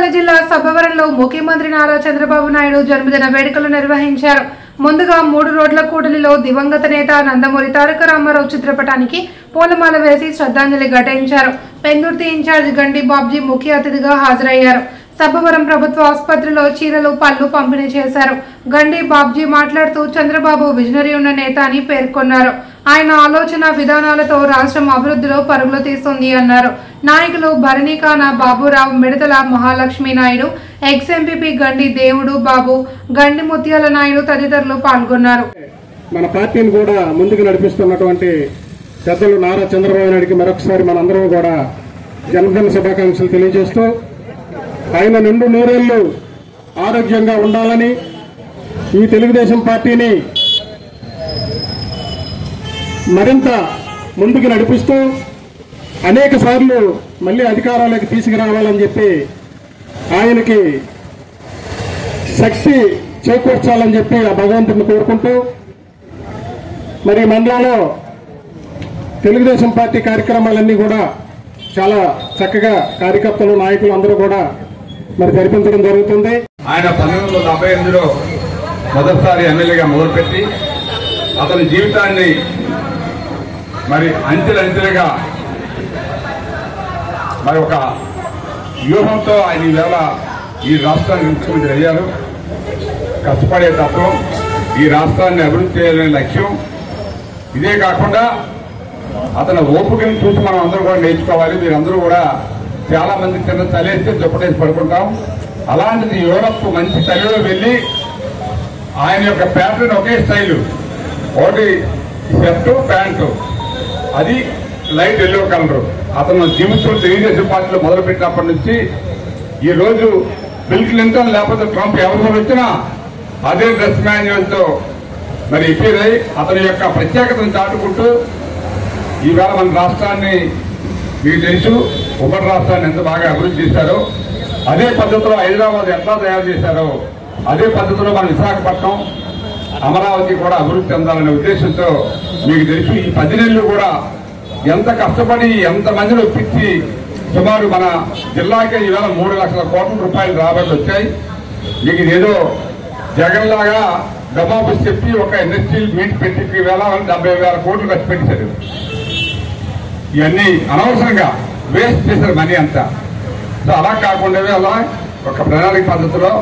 పెద్దపల్లి జిల్లా సబ్బవరంలో ముఖ్యమంత్రి నారా చంద్రబాబు నాయుడు జన్మదిన వేడుకలు నిర్వహించారు. ముందుగా 3 రోడ్ల కూడలిలో దివంగత నేత నందమూరి తారక రామారావు చిత్రపటానికి పూలమాల వేసి శ్రద్ధాంజలి ఘటించారు. పెందుర్తి ఇన్ఛార్జ్ గండి బాబ్జీ ముఖ్య అతిథిగా హాజరయ్యారు. సబ్బవరం ప్రభుత్వ ఆసుపత్రిలో చీరలు పళ్ళు పంపిణీ చేశారు. గండి బాబ్జీ మాట్లాడుతూ చంద్రబాబు విజనరీ ఉన్న నేత అని పేర్కొన్నారు. ఆయన ఆలోచన విధానాలతో రాష్ట్రం అభివృద్ధిలో పరుగులు తీస్తుంది అన్నారు. నాయకులు భరణికాన బాబురావు, మిడతల మహాలక్ష్మి నాయుడు, ఎక్స్ ఎంపీపీ గండి దేవుడు బాబు, గండి ముత్యాల నాయుడు తదితరులు పాల్గొన్నారు. మన పార్టీని కూడా ముందుకు నడిపిస్తున్నటువంటి పెద్దలు నారా చంద్రబాబు నాయుడికి మరొకసారి మనందరం కూడా జన్మదిన శుభాకాంక్షలు తెలియజేస్తూ ఆయన నిండు నూరేళ్లు ఆరోగ్యంగా ఉండాలని, ఈ తెలుగుదేశం పార్టీని మరింత ముందుకు నడిపిస్తూ అనేక సార్లు మళ్లీ అధికారాలకు తీసుకురావాలని చెప్పి ఆయనకి శక్తి చేకూర్చాలని చెప్పి ఆ భగవంతుని కోరుకుంటూ మరి మండలంలో తెలుగుదేశం పార్టీ కార్యక్రమాలన్నీ కూడా చాలా చక్కగా కార్యకర్తలు, నాయకులు అందరూ కూడా మరి జరిపించడం జరుగుతుంది. ఆయన 1978లో మొదటిసారి ఎమ్మెల్యేగా మొదలుపెట్టి అతని జీవితాన్ని మరి అంచెలంచెలుగా మరి ఒక వ్యూహంతో ఆయన ఈవేళ ఈ రాష్ట్రానికి ముఖ్యమంత్రి అయ్యారు. కష్టపడే తత్వం, ఈ రాష్ట్రాన్ని అభివృద్ధి చేయాలనే లక్ష్యం. ఇదే కాకుండా అతని ఓపికను చూసి మనం అందరూ కూడా నేర్చుకోవాలి. మీరందరూ కూడా చాలా మంది కింద తలేస్తే దుప్పటేసి పడుకుంటాం. అలాంటిది యూరప్ మంచి తల్లిలో వెళ్లి ఆయన యొక్క ప్యాటర్న్ ఒకే స్టైలు, ఒకటి షర్టు ప్యాంటు, అది లైట్ ఎల్లో కలరు. అతను జిమ్స్ తెలుగుదేశం పార్టీలో మొదలుపెట్టినప్పటి నుంచి ఈ రోజు బిల్ క్లింటన్ లేకపోతే ట్రంప్ ఎవరు వచ్చినా అదే డ్రెస్ మాన్యువల్తో మరి ఇప్పేదై అతని యొక్క ప్రత్యేకతను చాటుకుంటూ ఈవేళ మన రాష్ట్రాన్ని మీకు తెలుసు, ఉమ్మడి రాష్ట్రాన్ని ఎంత బాగా అభివృద్ధి చేశారో అదే పద్ధతిలో హైదరాబాద్ ఎట్లా తయారు చేశారో అదే పద్ధతిలో మన విశాఖపట్నం, అమరావతి కూడా అభివృద్ధి చెందాలనే ఉద్దేశంతో మీకు తెలుసు ఈ 10 నెలలు కూడా ఎంత కష్టపడి ఎంతమందిని ఒప్పించి సుమారు మన జిల్లాకే ఈవేళ 3 లక్షల కోట్ల రూపాయలు రాబడులు వచ్చాయి. మీకు ఇదేదో జగన్ లాగా డమాబస్ చెప్పి ఒక ఇండస్ట్రియల్ మీట్ పెట్టి ఈవేళ 70,000 కోట్లు ఖర్చు పెట్టేశారు. ఇవన్నీ అనవసరంగా వేస్ట్ చేశారు మనీ అంతా. సో అలా కాకుండా అలా ఒక ప్రణాళిక పద్ధతిలో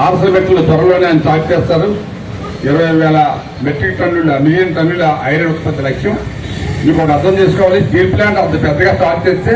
ఆర్సమెట్లో త్వరలోనే ఆయన స్టార్ట్ చేస్తారు. 20,000 మెట్రిక్ టన్నుల మిలియన్ టన్నుల ఐరన్ ఉత్పత్తి లక్ష్యం. మీకు అర్థం చేసుకోవాలి, స్టీల్ ప్లాంట్ అంత పెద్దగా స్టార్ట్ చేస్తే